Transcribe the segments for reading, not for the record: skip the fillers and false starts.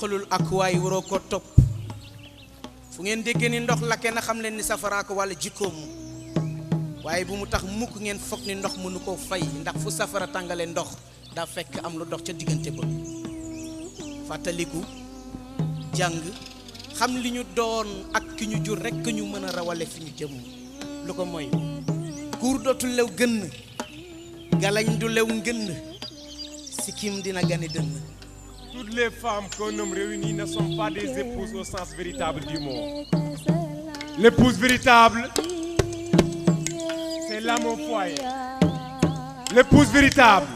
toqalul ak waay waroo ko topp fu ngeen déggee ni ndox la kenn xam leen ni safara ko wala jikkoom waaye bu mu tax mukk ngeen foog ni ndox mënu koo fay ndax fu safara tàngale ndox daa fekk am lu dox ca diggante ba fàttaliku jàng xam li ñu doon ak ki ñu jur rekk ñu mën a rawale fi ñu jëm lu ko mooy guur dootul lew gën galañ du lew ngën sikkim dina gane dënn. Toutes les femmes qu'un homme réunit ne sont pas des épouses au sens véritable du mot. L'épouse véritable, c'est l'âme au foyer. L'épouse véritable,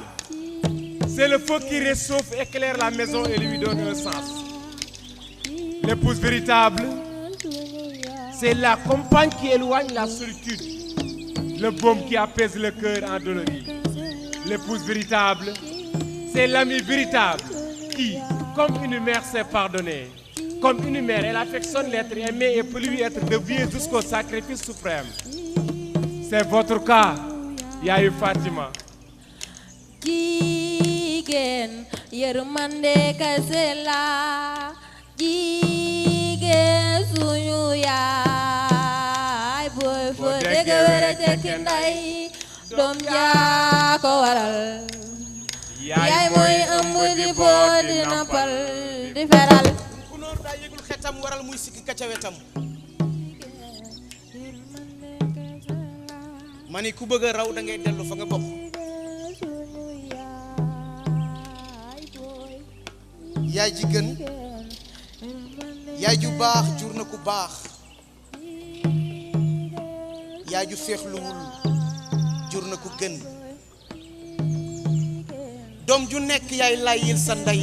c'est le feu qui réchauffe, éclaire la maison et lui donne un sens. L'épouse véritable, c'est la compagne qui éloigne la solitude, le baume qui apaise le cœur endolori. L'épouse véritable, c'est l'ami véritable qui, comme une mère, sait pardonner. Comme une mère, elle affectionne l'être aimé et peut lui être dévouée jusqu'au sacrifice suprême. C'est votre cas, Yayu Fatima. Jigéen yërmande kese la jigéen suñu yaay booy foo dégg wér tekki nday doom jaa ko waral yaay mooy ëmb di boot di nampal di feral ku noor daa yëgul xetam waral muy sikki kaca wetam mani ku bëgg a raw da ngay dellu fa nga bokk yaay ji gën yaay ju baax jur na ku baax yaay ju féexluwul jur na ku gën doom ju nekk yaay layil sa ndey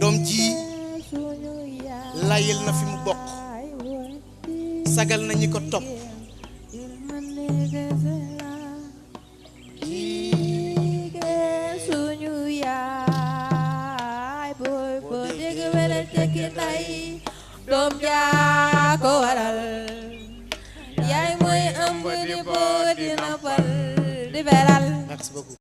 doom ji layil na fi mu bokk sagal na ñi ko topp doom jaa ko waral yaay mooy ëmb di boot di nampal di beral. Merci beaucoup.